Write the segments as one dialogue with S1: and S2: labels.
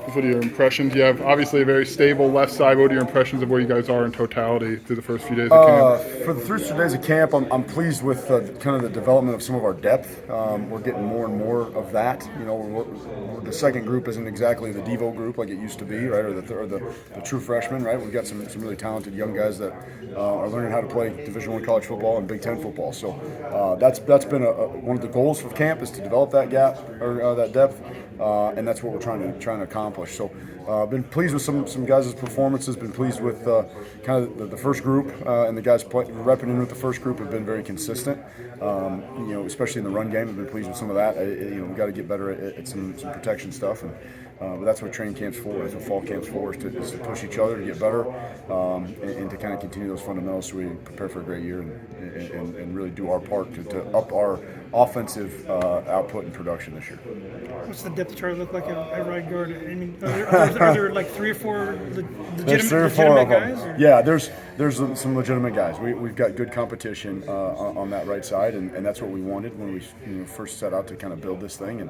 S1: What are your impressions? You have obviously a very stable left side. What are your impressions of where you guys are in totality through the first few days of camp?
S2: For the first 2 days of camp, I'm pleased with kind of the development of some of our depth. We're getting more and more of that. You know, the second group isn't exactly the Devo group like it used to be, right? Or the true freshmen, right? We've got some really talented young guys that are learning how to play Division I college football and Big Ten football. So that's been one of the goals for camp is to develop that gap or that depth, and that's what we're trying to accomplish. So. Been pleased with some guys' performances. Been pleased with kind of the first group, and the guys repping in with the first group have been very consistent. You know, especially in the run game, I've been pleased with some of that. You know, we got to get better at some protection stuff, but that's what training camp's for. That's what fall camp's for, is to push each other to get better, and to kind of continue those fundamentals so we prepare for a great year and really do our part to up our offensive output and production this year.
S3: What's the depth chart look like at right guard? I mean, are there like 3 or 4 legitimate guys? Or?
S2: Yeah, there's some legitimate guys. We've got good competition on that right side, and that's what we wanted when we first set out to kind of build this thing. And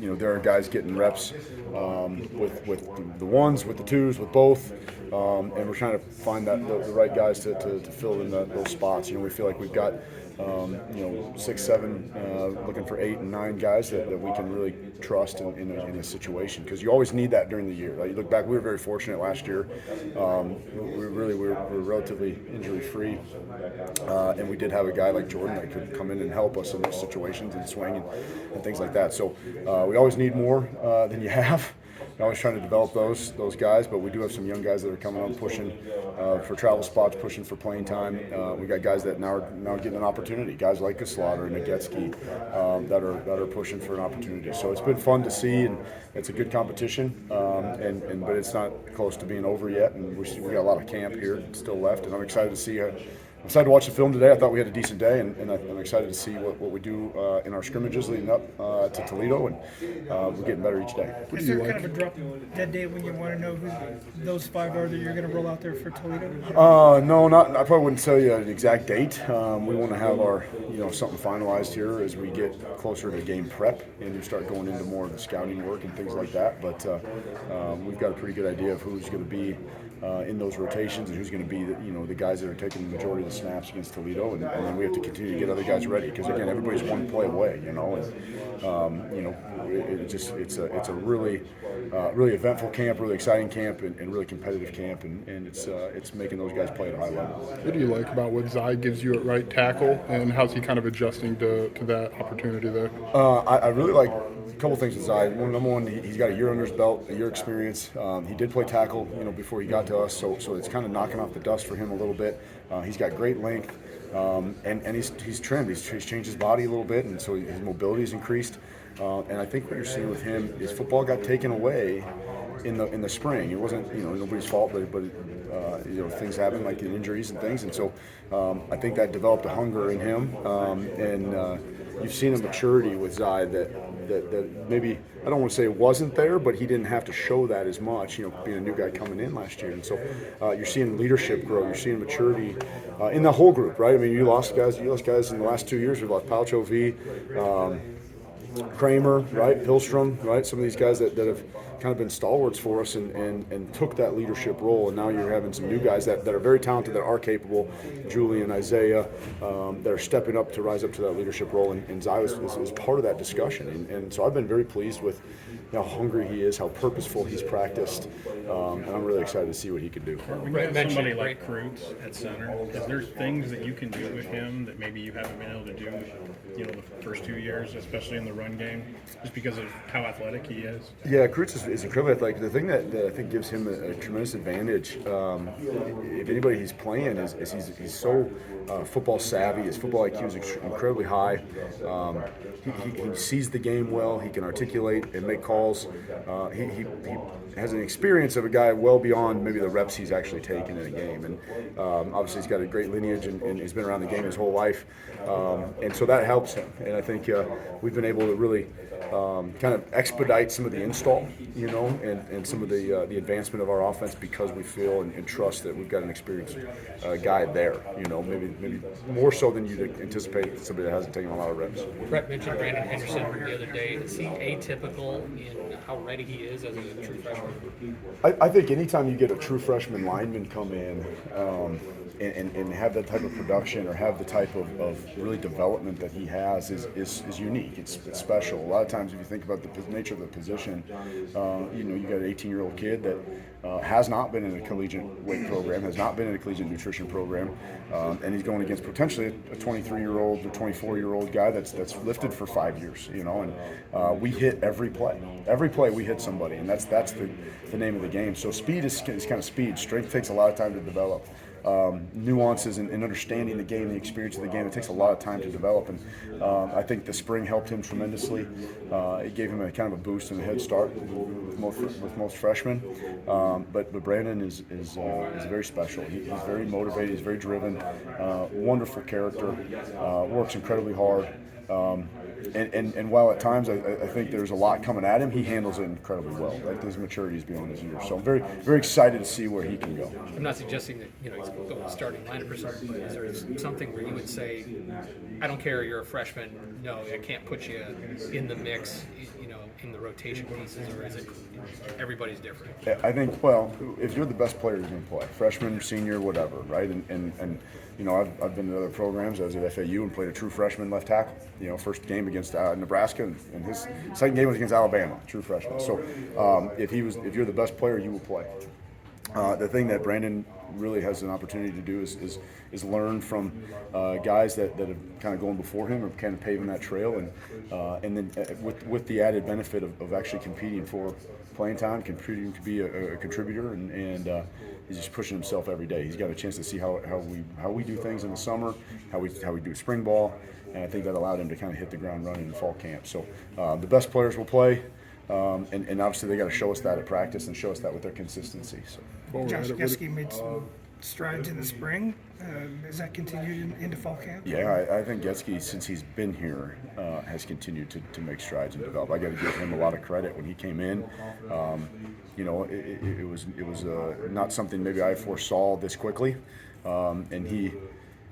S2: you know, there are guys getting reps with the ones, with the twos, with both, and we're trying to find the right guys to fill in those spots. You know, we feel like we've got. You know, 6, 7, looking for 8 and 9 guys that we can really trust in a situation, because you always need that during the year. Like, you look back, we were very fortunate last year. We were relatively injury free, and we did have a guy like Jordan that could come in and help us in those situations and swing and things like that. So we always need more than you have. We're always trying to develop those guys, but we do have some young guys that are coming on pushing for travel spots, pushing for playing time. We got guys that now are getting an opportunity. Guys like Slaughter and Nagetsky that are pushing for an opportunity. So it's been fun to see, and it's a good competition. But it's not close to being over yet, and we got a lot of camp here still left, and I'm excited to see. I'm excited to watch the film today. I thought we had a decent day, and I'm excited to see what we do in our scrimmages leading up to Toledo, and we're getting better each day.
S3: Is there kind of a drop dead day when you want to know who those 5 are that you're going to roll out there for Toledo?
S2: No, not. I probably wouldn't tell you an exact date. We want to have our something finalized here as we get closer to game prep and you start going into more of the scouting work and things like that. But we've got a pretty good idea of who's going to be in those rotations and who's going to be the guys that are taking the majority of the snaps against Toledo, and then we have to continue to get other guys ready, because again, everybody's one play away, it's a really eventful camp, really exciting camp, and really competitive camp, and it's making those guys play at a high level.
S1: What do you like about what Zai gives you at right tackle, and how's he kind of adjusting to that opportunity there?
S2: I really like a couple things with Zai. Number one, he's got a year under his belt, a year experience. He did play tackle, before he got to us, so it's kind of knocking off the dust for him a little bit. He's got great length, and he's trimmed. He's changed his body a little bit, and so his mobility's increased. And I think what you're seeing with him is football got taken away in the spring. It wasn't nobody's fault, but things happen, like injuries and things, and so I think that developed a hunger in him, and you've seen a maturity with Zai that maybe, I don't want to say it wasn't there, but he didn't have to show that as much, being a new guy coming in last year. And so you're seeing leadership grow, you're seeing maturity in the whole group, right? I mean, you lost guys in the last 2 years. We lost Palcho V, Kramer, right? Hillstrom, right? Some of these guys that have kind of been stalwarts for us and took that leadership role, and now you're having some new guys that are very talented, that are capable, Julian, Isaiah, that are stepping up to rise up to that leadership role, and Zai is part of that discussion, and so I've been very pleased with how hungry he is, how purposeful he's practiced, and I'm really excited to see what he can do.
S4: When you have somebody like Kreutz at center, is there things that you can do with him that maybe you haven't been able to do, the first 2 years, especially in the run game, just because of how athletic he is?
S2: Yeah, Kreutz is incredibly athletic. The thing that I think gives him a tremendous advantage, if anybody he's playing, is he's so football savvy. His football IQ is incredibly high. He sees the game well. He can articulate and make calls. He has an experience of a guy well beyond maybe the reps he's actually taken in a game. And obviously he's got a great lineage and he's been around the game his whole life. And so that helps him. And I think we've been able to really kind of expedite some of the install, and some of the advancement of our offense, because we feel and trust that we've got an experienced guy there, maybe more so than you'd anticipate somebody that hasn't taken a lot of reps.
S5: Brett mentioned Brandon Henderson the other day. Is he atypical in in how ready he is as a true freshman?
S2: I think anytime you get a true freshman lineman come in and have that type of production or have the type of really development that he has is unique. It's special. A lot of times, if you think about the nature of the position, you got an 18-year-old kid that has not been in a collegiate weight program, has not been in a collegiate nutrition program, and he's going against potentially a 23-year-old or 24-year-old guy that's lifted for 5 years. And we hit every play. Every play we hit somebody, and that's the name of the game. So speed is kind of speed. Strength takes a lot of time to develop. Nuances and understanding the game, the experience of the game, it takes a lot of time to develop. And I think the spring helped him tremendously. It gave him a kind of a boost and a head start with most freshmen. But Brandon is very special. He's very motivated. He's very driven. Wonderful character. Works incredibly hard. And while at times I think there's a lot coming at him, he handles it incredibly well. Like his maturity is beyond his years. So I'm very, very excited to see where he can go.
S5: I'm not suggesting that he's going to starting lineup or something, but is there something where you would say, I don't care, you're a freshman, no, I can't put you in the mix, in the rotation pieces, or is it everybody's different?
S2: I think, well, if you're the best player, you're going to play. Freshman, senior, whatever, right? And I've been to other programs. I was at FAU and played a true freshman left tackle. First game against Nebraska, and his second game was against Alabama, true freshman. So if you're the best player, you will play. The thing that Brandon really has an opportunity to do is learn from guys that have kind of gone before him or kind of paving that trail, and then with the added benefit of actually competing for playing time, competing to be a contributor, and he's just pushing himself every day. He's got a chance to see how we do things in the summer, how we do spring ball, and I think that allowed him to kind of hit the ground running in fall camp. So the best players will play. And obviously they got to show us that at practice and show us that with their consistency. So,
S3: Josh Geske made some strides in the spring. Has that continued into fall camp?
S2: Yeah, I think Geske, since he's been here, has continued to make strides and develop. I got to give him a lot of credit. When he came in, it was not something maybe I foresaw this quickly, and he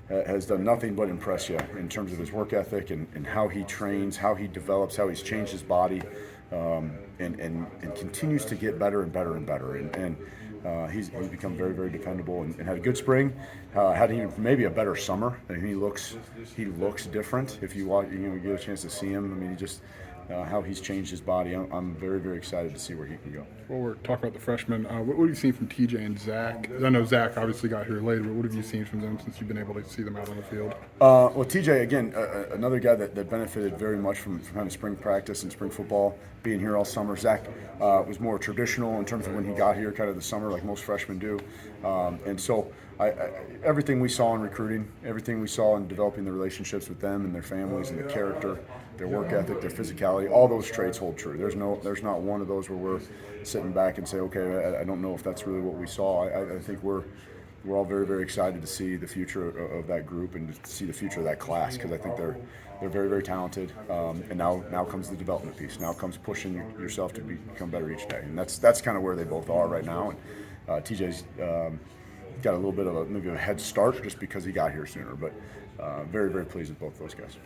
S2: has done nothing but impress you in terms of his work ethic and how he trains, how he develops, how he's changed his body. And continues to get better and better and better, and he's become very, very dependable and had a good spring. Had even maybe a better summer. And he looks different if you watch. Get a chance to see him. I mean, he just how he's changed his body. I'm very, very excited to see where he can go.
S1: Well, we're talking about the freshmen. What have you seen from TJ and Zach? I know Zach obviously got here later, but what have you seen from them since you've been able to see them out on the field?
S2: Well, TJ, again, another guy that benefited very much from having spring practice and spring football, being here all summer. Zach was more traditional in terms of when he got here, kind of the summer, like most freshmen do. And so everything we saw in recruiting, everything we saw in developing the relationships with them and their families and the character, their work ethic, their physicality, all those traits hold true. There's not one of those where we're sitting back and say, okay, I don't know if that's really what we saw. I think we're all very, very excited to see the future of that group and to see the future of that class, because I think they're very, very talented. And now comes the development piece. Now comes pushing yourself to become better each day, and that's kind of where they both are right now. And TJ's got a little bit of maybe a head start just because he got here sooner, but very, very pleased with both those guys.